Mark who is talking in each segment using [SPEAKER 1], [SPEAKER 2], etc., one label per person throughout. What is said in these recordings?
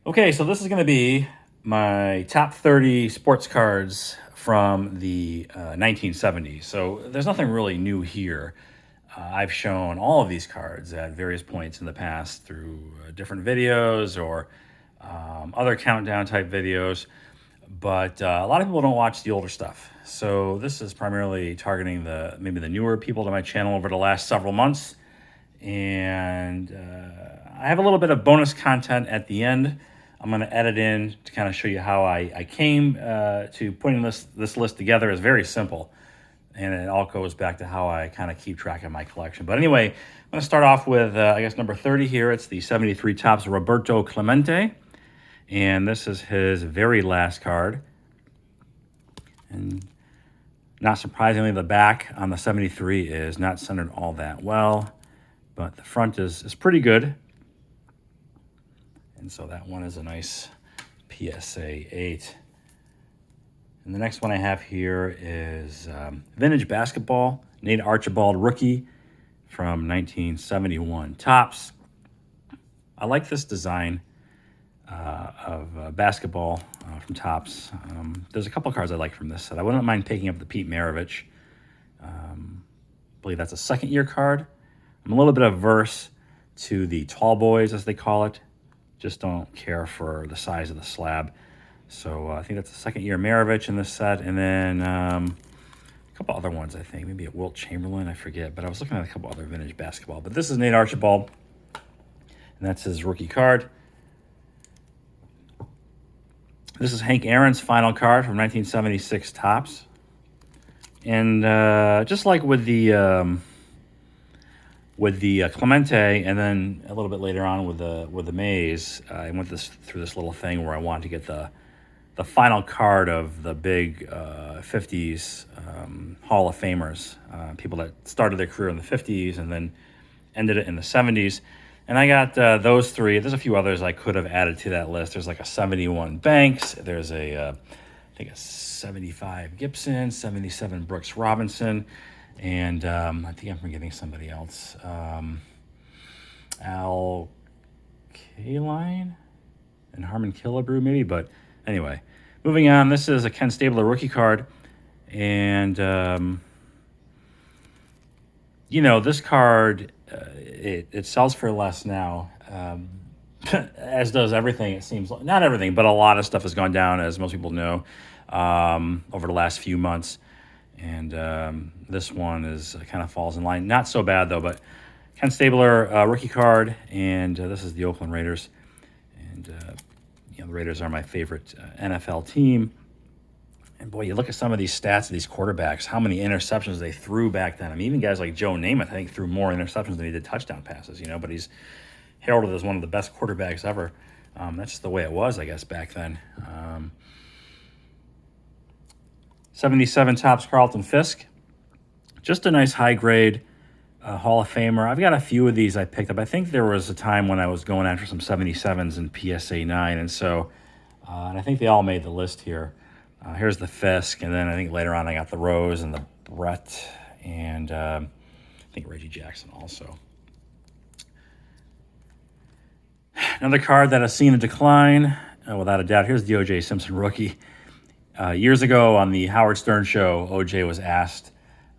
[SPEAKER 1] Okay, so this is going to be my top 30 sports cards from the 1970s. So there's nothing really new here. I've shown all of these cards at various points in the past through different videos or other countdown type videos, but a lot of people don't watch the older stuff. So this is primarily targeting maybe the newer people to my channel over the last several months. And I have a little bit of bonus content at the end. I'm going to edit in to kind of show you how I came to putting this list together. Is very simple, and it all goes back to how I kind of keep track of my collection. But anyway, I'm going to start off with, I guess, number 30 here. It's the 73 Topps Roberto Clemente, and this is his very last card. And not surprisingly, the back on the 73 is not centered all that well, but the front is pretty good. And so that one is a nice PSA 8. And the next one I have here is Vintage Basketball, Nate Archibald rookie from 1971 Topps. I like this design of basketball from Topps. There's a couple cards I like from this set. I wouldn't mind picking up the Pete Maravich. I believe that's a second-year card. I'm a little bit averse to the tall boys, as they call it. Just don't care for the size of the slab. So I think that's a second-year Maravich in this set. And then a couple other ones, I think. Maybe a Wilt Chamberlain, I forget. But I was looking at a couple other vintage basketball. But this is Nate Archibald, and that's his rookie card. This is Hank Aaron's final card from 1976 Topps. And just like with the Clemente, and then a little bit later on with the Mays, I went through this little thing where I wanted to get the final card of the big 50s Hall of Famers, people that started their career in the 50s and then ended it in the 70s. And I got those three. There's a few others I could have added to that list. There's like a 71 Banks. There's I think a 75 Gibson, 77 Brooks Robinson. And I think I'm forgetting somebody else. Al Kaline and Harmon Killebrew, maybe. But anyway, moving on. This is a Ken Stabler rookie card. And, this card, it sells for less now. As does everything, it seems like. Not everything, but a lot of stuff has gone down, as most people know, over the last few months. And this one kind of falls in line. Not so bad, though, but Ken Stabler rookie card, and this is the Oakland Raiders. And, the Raiders are my favorite NFL team. And, boy, you look at some of these stats of these quarterbacks, how many interceptions they threw back then. I mean, even guys like Joe Namath, I think, threw more interceptions than he did touchdown passes, but he's heralded as one of the best quarterbacks ever. That's just the way it was, I guess, back then. 77 Topps Carlton Fisk. Just a nice high-grade Hall of Famer. I've got a few of these I picked up. I think there was a time when I was going after some 77s and PSA 9, and so, and I think they all made the list here. Here's the Fisk, and then I think later on I got the Rose and the Brett, and I think Reggie Jackson also. Another card that has seen a decline, without a doubt. Here's the O.J. Simpson rookie. Years ago on the Howard Stern show, O.J. was asked,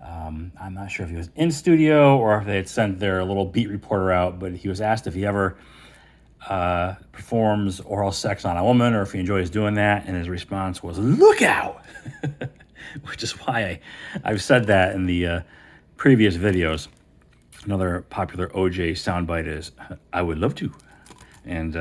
[SPEAKER 1] I'm not sure if he was in studio or if they had sent their little beat reporter out, but he was asked if he ever performs oral sex on a woman or if he enjoys doing that, and his response was, "Look out!" Which is why I've said that in the previous videos. Another popular O.J. soundbite is, "I would love to." And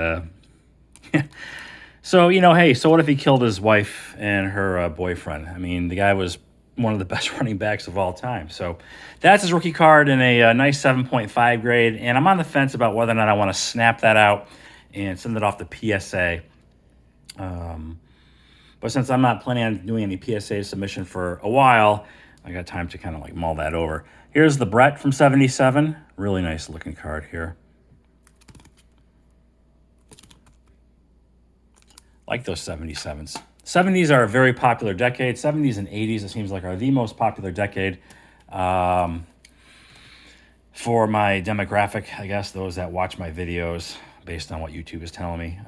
[SPEAKER 1] so, hey, so what if he killed his wife and her boyfriend? I mean, the guy was one of the best running backs of all time. So that's his rookie card in a nice 7.5 grade. And I'm on the fence about whether or not I want to snap that out and send it off to PSA. But since I'm not planning on doing any PSA submission for a while, I got time to kind of like mull that over. Here's the Brett from 77. Really nice looking card here. Like those 77s. 70s are a very popular decade. 70s and 80s, it seems like, are the most popular decade for my demographic, I guess, those that watch my videos. based on what YouTube is telling me.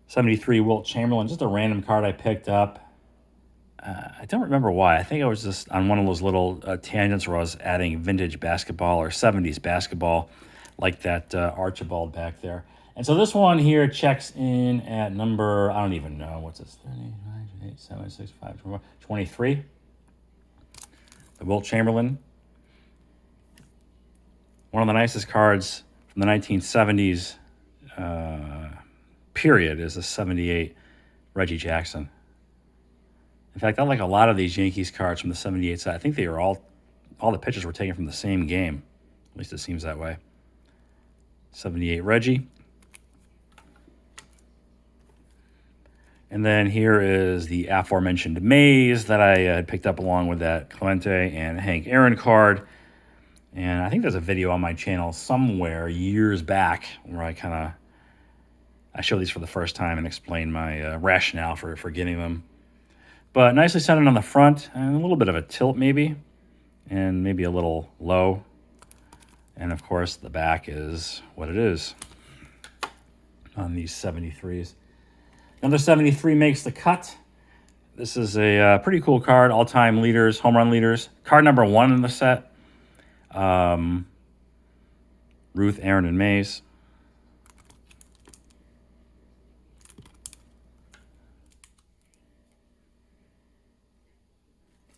[SPEAKER 1] 73 Wilt Chamberlain, just a random card I picked up. I don't remember why. I think I was just on one of those little tangents where I was adding vintage basketball or 70s basketball, like that Archibald back there. And so this one here checks in at number, I don't even know, what's this, 39, 8, 7, 6, 5, 23. The Wilt Chamberlain. One of the nicest cards from the 1970s period is a 78 Reggie Jackson. In fact, I like a lot of these Yankees cards from the 78 side. I think they were all the pictures were taken from the same game. At least it seems that way. 78 Reggie. And then here is the aforementioned Mays that I had picked up along with that Clemente and Hank Aaron card. And I think there's a video on my channel somewhere years back where I showed these for the first time and explained my rationale for getting them. But nicely centered on the front, and a little bit of a tilt maybe, and maybe a little low. And of course, the back is what it is on these 73s. Another 73 makes the cut. This is a pretty cool card, all-time leaders, home run leaders. Card number 1 in the set. Ruth, Aaron, and Mays.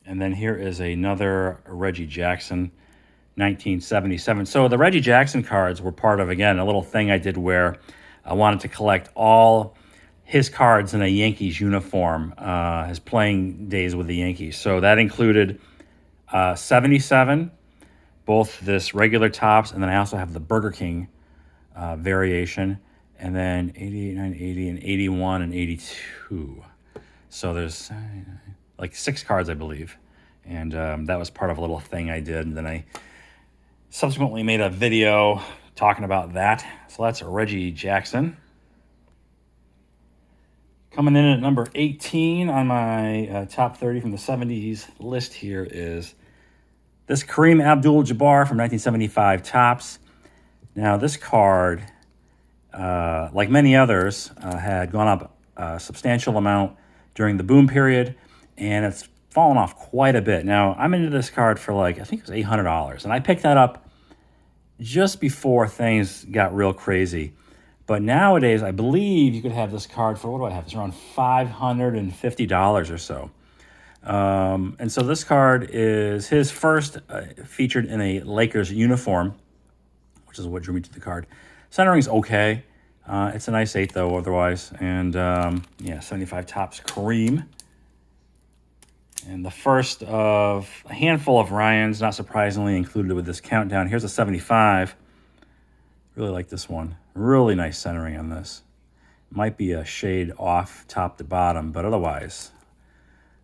[SPEAKER 1] And then here is another Reggie Jackson, 1977. So the Reggie Jackson cards were part of, again, a little thing I did where I wanted to collect all his cards in a Yankees uniform, his playing days with the Yankees. So that included 77, both this regular tops, and then I also have the Burger King variation, and then 88, 80, and 81, and 82. So there's like 6 cards, I believe. And that was part of a little thing I did. And then I subsequently made a video talking about that. So that's Reggie Jackson. Coming in at number 18 on my top 30 from the 70s list here is this Kareem Abdul-Jabbar from 1975 Topps. Now this card, like many others, had gone up a substantial amount during the boom period, and it's fallen off quite a bit. Now, I'm into this card for I think it was $800, and I picked that up just before things got real crazy. But nowadays, I believe you could have this card for, what do I have? It's around $550 or so. And so this card is his first featured in a Lakers uniform, which is what drew me to the card. Centering's okay. It's a nice 8, though, otherwise. And, 75 Topps Kareem. And the first of a handful of Ryans, not surprisingly, included with this countdown. Here's a 75. Really like this one. Really nice centering on this. Might be a shade off top to bottom, but otherwise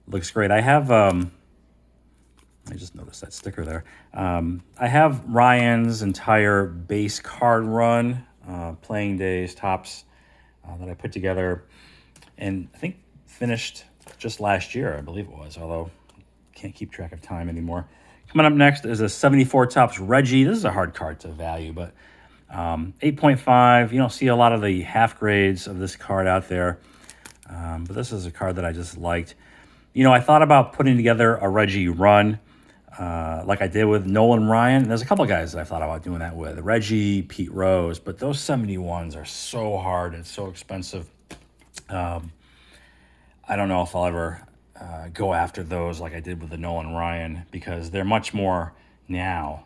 [SPEAKER 1] looks great. I have, I just noticed that sticker there. I have Ryan's entire base card run, playing days, tops, that I put together, and I think finished just last year, I believe it was, although can't keep track of time anymore. Coming up next is a 74 Topps Reggie. This is a hard card to value, but 8.5. You don't see a lot of the half grades of this card out there, but this is a card that I just liked. I thought about putting together a Reggie run like I did with Nolan Ryan. There's a couple of guys that I thought about doing that with. Reggie, Pete Rose, but those 71s are so hard and so expensive. I don't know if I'll ever go after those like I did with the Nolan Ryan, because they're much more now,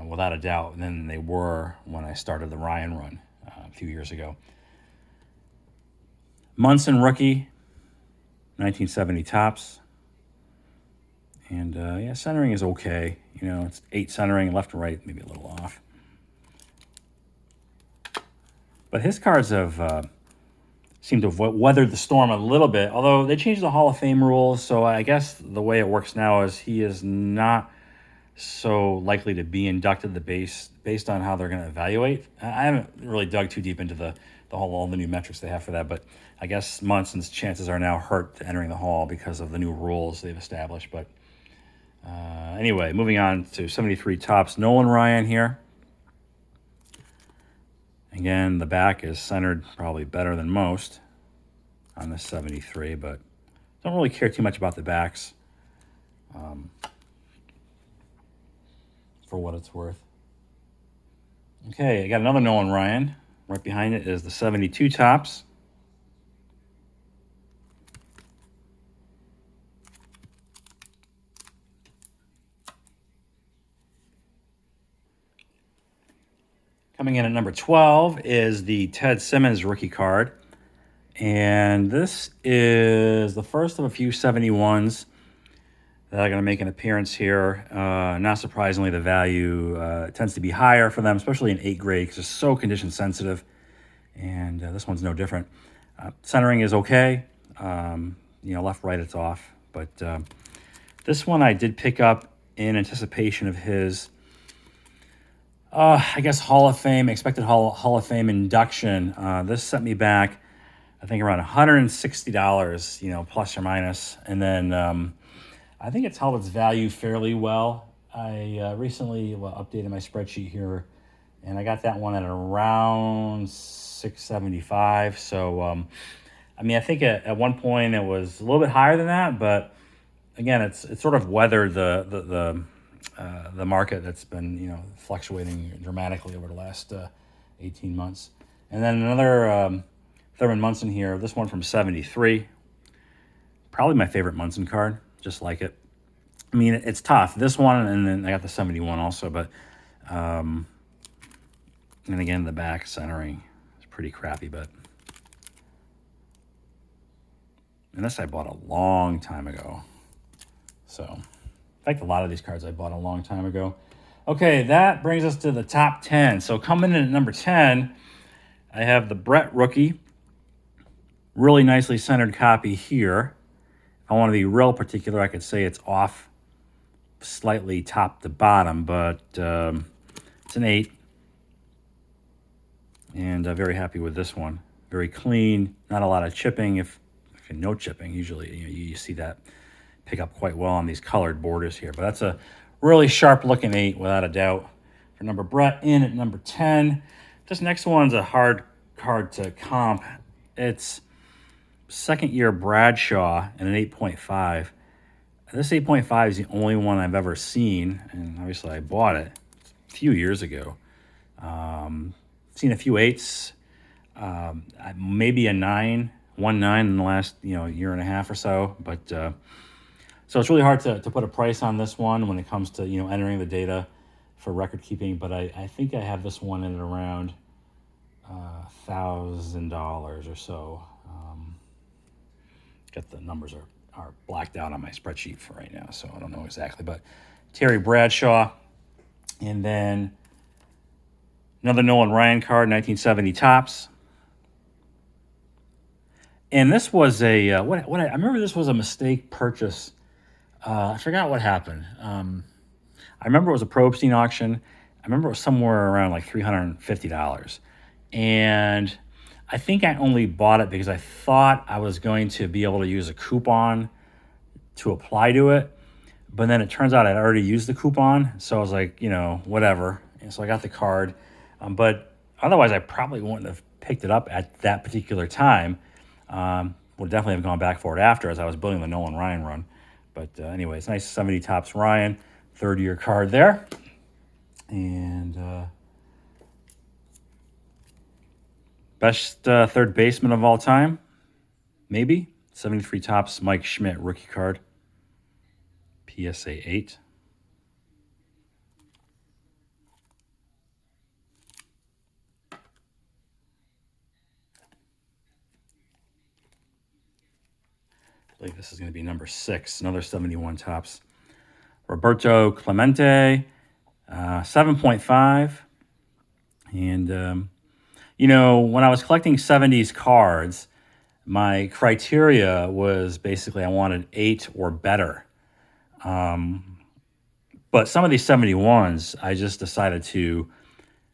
[SPEAKER 1] without a doubt, than they were when I started the Ryan run a few years ago. Munson rookie, 1970 Topps. And centering is okay. It's 8 centering, left and right, maybe a little off. But his cards have seem to have weathered the storm a little bit, although they changed the Hall of Fame rules, so I guess the way it works now is he is not so likely to be inducted based on how they're going to evaluate. I haven't really dug too deep into all the new metrics they have for that, but I guess Munson's chances are now hurt to entering the Hall because of the new rules they've established. But anyway, moving on to 73 Topps Nolan Ryan here. Again, the back is centered probably better than most on this 73, but don't really care too much about the backs for what it's worth. Okay, I got another Nolan Ryan. Right behind it is the 72 tops. Coming in at number 12 is the Ted Simmons rookie card. And this is the first of a few 71s that are going to make an appearance here. Not surprisingly, the value tends to be higher for them, especially in 8 grade, because it's so condition sensitive. And this one's no different. Centering is okay. Left, right, it's off. But this one I did pick up in anticipation of his, I guess, Hall of Fame, expected Hall of Fame induction. This set me back, I think, around $160, plus or minus. And then I think it's held its value fairly well. I recently updated my spreadsheet here, and I got that one at around $675. So, I think at one point it was a little bit higher than that, but again, it's sort of weathered the market that's been fluctuating dramatically over the last 18 months. And then another Thurman Munson here. This one from '73, probably my favorite Munson card. Just like it. It's tough. This one, and then I got the 71 also, but and again, the back centering is pretty crappy, but. And this I bought a long time ago. So, in fact, a lot of these cards I bought a long time ago. Okay, that brings us to the top 10. So coming in at number 10, I have the Brett rookie. Really nicely centered copy here. If I want to be real particular, I could say it's off slightly top to bottom, but it's an 8. And very happy with this one. Very clean, not a lot of chipping. No chipping, usually you see that pick up quite well on these colored borders here. But that's a really sharp looking 8 without a doubt. For number Brett in at number 10. This next one's a hard card to comp. It's second year Bradshaw and an 8.5. This 8.5 is the only one I've ever seen, and obviously I bought it a few years ago. Seen a few 8s, maybe a 9. 1.9 in the last year and a half or so, but so it's really hard to put a price on this one when it comes to entering the data for record keeping. But I think I have this one in at around $1,000 or so. Got the numbers are blacked out on my spreadsheet for right now, so I don't know exactly. But Terry Bradshaw, and then another Nolan Ryan card, 1970 tops. And this was a I remember this was a mistake purchase. I forgot what happened. I remember it was a Probstein auction. I remember it was somewhere around like $350, and I think I only bought it because I thought I was going to be able to use a coupon to apply to it. But then it turns out I'd already used the coupon, so I was like, whatever. And so I got the card, but otherwise I probably wouldn't have picked it up at that particular time. Would definitely have gone back for it after as I was building the Nolan Ryan run. But anyway, it's nice 70 tops Ryan, third year card there. And best third baseman of all time, maybe. 73 tops Mike Schmidt rookie card, PSA 8. I believe this is going to be number 6, another 71 tops. Roberto Clemente, 7.5. And, when I was collecting 70s cards, my criteria was basically I wanted 8 or better. But some of these 71s, I just decided to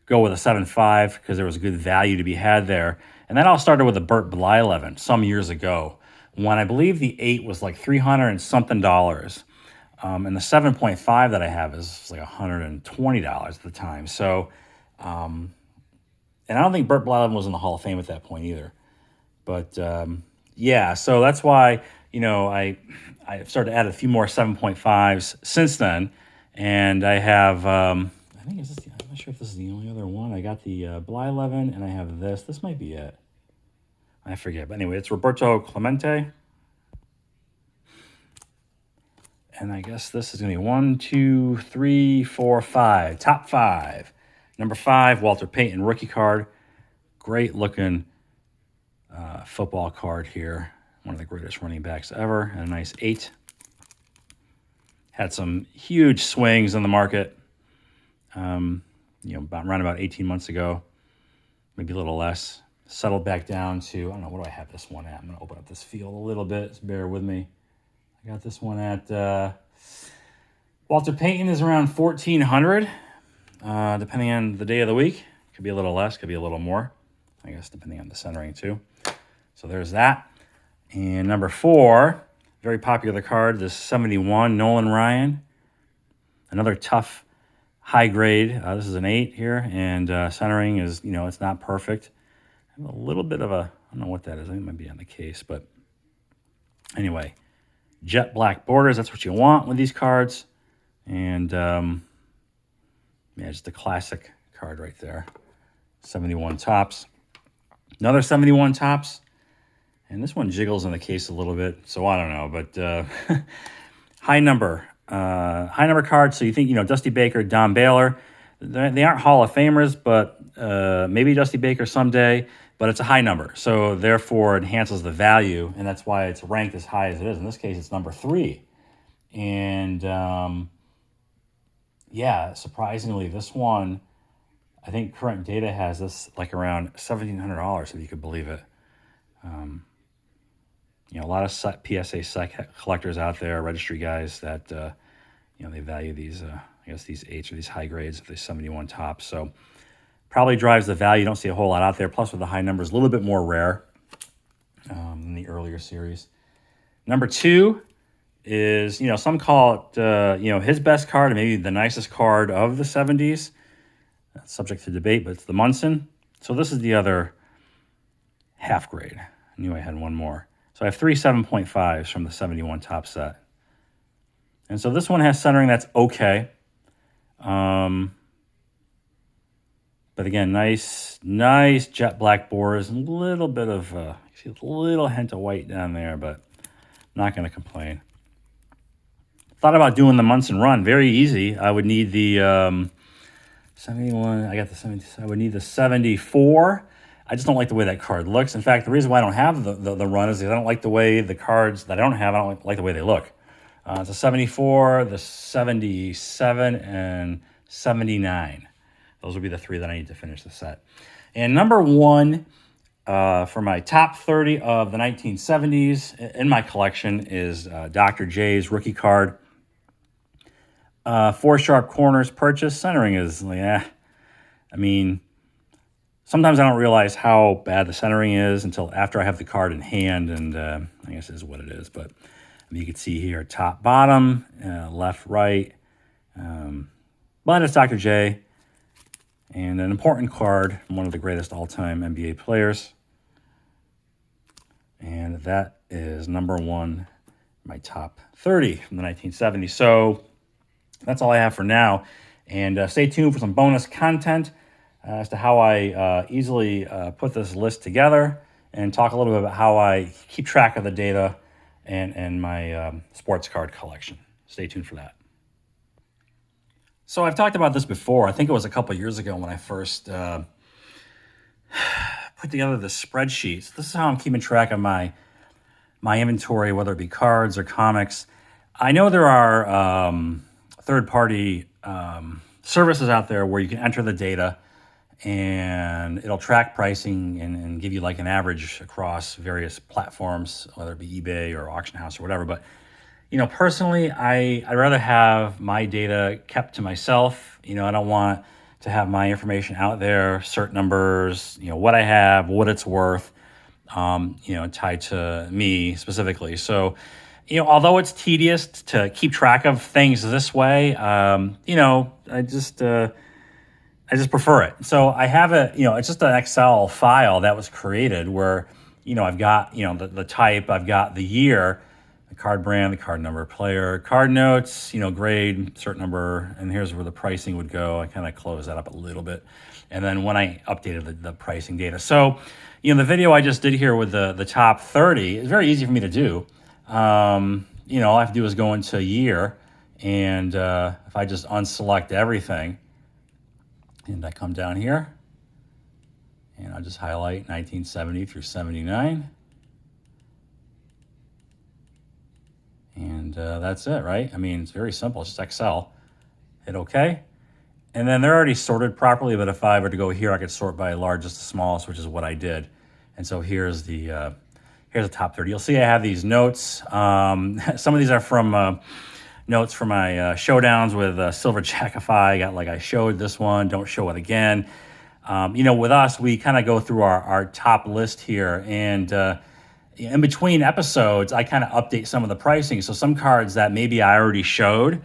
[SPEAKER 1] go with a 7.5 because there was good value to be had there. And that all started with a Burt Blyleven some years ago, when I believe the 8 was like $300 and something. And the 7.5 that I have is like $120 at the time. So And I don't think Burt Blyleven was in the Hall of Fame at that point either. But yeah, so that's why, I started to add a few more 7.5s since then. And I have, I think I'm not sure if this is the only other one. I got the Blyleven, and I have this. This might be it. I forget. But anyway, it's Roberto Clemente. And I guess this is going to be 1, 2, 3, 4, 5. Top 5. Number 5, Walter Payton rookie card. Great looking football card here. One of the greatest running backs ever. And a nice 8. Had some huge swings in the market. Around about 18 months ago. Maybe a little less. Settled back down to, I don't know, what do I have this one at? I'm going to open up this field a little bit. Just bear with me. I got this one at Walter Payton is around 1,400, depending on the day of the week. Could be a little less, could be a little more. I guess depending on the centering too. So there's that. And number 4, very popular card, this 71 Nolan Ryan. Another tough high grade. This is an 8 here, and centering is, it's not perfect. I have a little bit of a, I don't know what that is. I think it might be on the case, but anyway. Jet black borders, that's what you want with these cards. And, just a classic card right there. 71 tops. Another 71 tops. And this one jiggles in the case a little bit, so I don't know. But high number cards. So you think, Dusty Baker, Don Baylor. They aren't Hall of Famers, but maybe Dusty Baker someday. But it's a high number, so therefore it enhances the value, and that's why it's ranked as high as it is. In this case, it's number 3. And, surprisingly, this one, I think current data has this like around $1,700, if you could believe it. A lot of PSA collectors out there, registry guys, that, they value these, these 8s or these high grades of these 71 tops. So probably drives the value. You don't see a whole lot out there. Plus, with the high numbers, a little bit more rare than the earlier series. Number 2 is, some call it, his best card and maybe the nicest card of the 70s. That's subject to debate, but it's the Munson. So this is the other half grade. I knew I had one more. So I have 3 7.5s from the 71 top set. And so this one has centering that's okay. But again, nice jet black borders, and a little bit of, see a little hint of white down there, but not going to complain. Thought about doing the Munson run. Very easy. I would need the 71. I got the 70. I would need the 74. I just don't like the way that card looks. In fact, the reason why I don't have the run is because I don't like the way the cards that I don't have, I don't like the way they look. It's a 74, the 77, and 79. Those would be the 3 that I need to finish the set. And number 1 for my top 30 of the 1970s in my collection is Dr. J's rookie card. 4 sharp corners purchase. Centering is, sometimes I don't realize how bad the centering is until after I have the card in hand, and I guess it is what it is. But you can see here, top, bottom, left, right. But it's Dr. J. And an important card from one of the greatest all-time NBA players. And that is number 1, my top 30 from the 1970s. So that's all I have for now. And stay tuned for some bonus content as to how I easily put this list together, and talk a little bit about how I keep track of the data and my sports card collection. Stay tuned for that. So I've talked about this before. I think it was a couple years ago when I first put together the spreadsheets. This is how I'm keeping track of my inventory, whether it be cards or comics. I know there are third-party services out there where you can enter the data, and it'll track pricing and give you like an average across various platforms, whether it be eBay or auction house or whatever. But personally, I'd rather have my data kept to myself. I don't want to have my information out there, cert numbers, what I have, what it's worth, tied to me specifically. So, although it's tedious to keep track of things this way, I just, I just prefer it. So I have it, it's just an Excel file that was created where, I've got, the type, I've got the year, the card brand, the card number, player, card notes, grade, certain number, and here's where the pricing would go. I kind of closed that up a little bit. And then when I updated the pricing data. So, the video I just did here with the top 30 is very easy for me to do. All I have to do is go into year, and if I just unselect everything, and I come down here, and I'll just highlight 1970 through 79. And that's it, right? I mean, it's very simple. It's just Excel. Hit OK. And then they're already sorted properly, but if I were to go here, I could sort by largest to smallest, which is what I did. And so here's the top 30. You'll see I have these notes. Some of these are from notes from my showdowns with Silver Jackify. I showed this one, don't show it again. With us, we kind of go through our top list here, and in between episodes, I kind of update some of the pricing. So some cards that maybe I already showed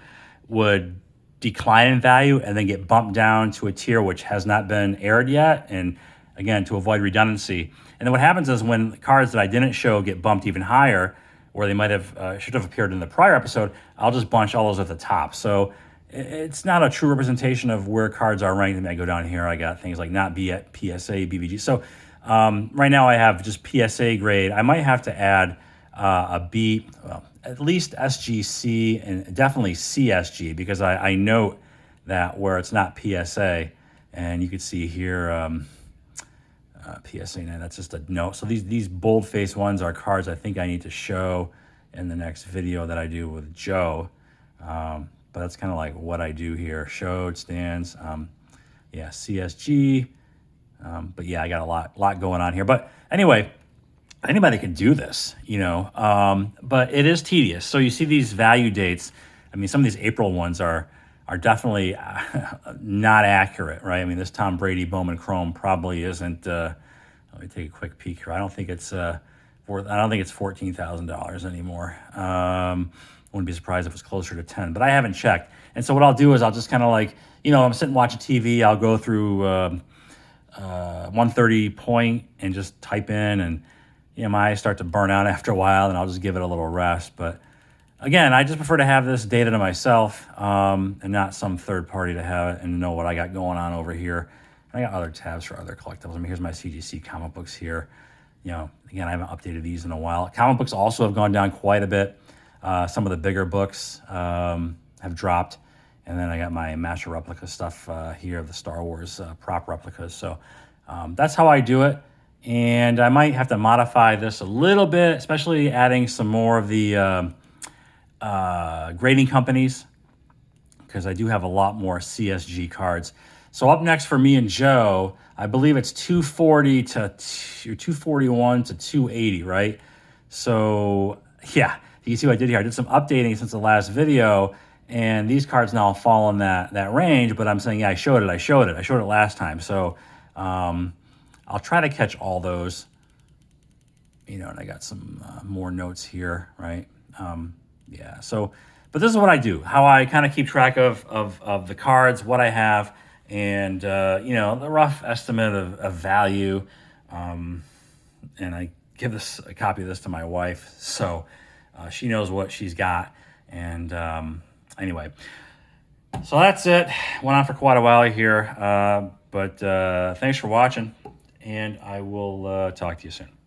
[SPEAKER 1] would decline in value and then get bumped down to a tier which has not been aired yet, and again, to avoid redundancy. And then what happens is when cards that I didn't show get bumped even higher, where they might have should have appeared in the prior episode, I'll just bunch all those at the top. So it's not a true representation of where cards are ranked. I go down here, I got things like not B at PSA, BBG. So right now I have just PSA grade. I might have to add a B, well, at least SGC and definitely CSG, because I note that where it's not PSA, and you can see here PSA 9, that's just a note. So these bold-faced ones are cards I think I need to show in the next video that I do with Joe. But that's kind of like what I do here. Showed, stands, yeah, CSG. But yeah, I got a lot going on here. But anyway, anybody can do this, but it is tedious. So you see these value dates. I mean, some of these April ones are definitely not accurate, right? I mean, this Tom Brady Bowman Chrome probably isn't. Let me take a quick peek here. I don't think it's $14,000 anymore. Wouldn't be surprised if it's closer to 10, but I haven't checked. And so what I'll do is I'll just kind of I'm sitting watching TV. I'll go through 130 point and just type in, and my eyes start to burn out after a while, and I'll just give it a little rest. But again, I just prefer to have this data to myself and not some third party to have it and know what I got going on over here. And I got other tabs for other collectibles. I mean, here's my CGC comic books here. Again, I haven't updated these in a while. Comic books also have gone down quite a bit. Some of the bigger books have dropped. And then I got my Master Replica stuff here, the Star Wars prop replicas. So that's how I do it. And I might have to modify this a little bit, especially adding some more of the grading companies, because I do have a lot more CSG cards. So up next for me and Joe, I believe it's 240 to 241 to 280, right? So yeah, you can see what I did here. I did some updating since the last video, and these cards now fall in that range, but I'm saying, yeah, I showed it last time. So I'll try to catch all those, and I got some more notes here, right? Yeah, so, but this is what I do, how I kind of keep track of the cards, what I have, and, the rough estimate of value. And I give a copy of this to my wife, so she knows what she's got. And anyway, so that's it. Went on for quite a while here, but thanks for watching, and I will talk to you soon.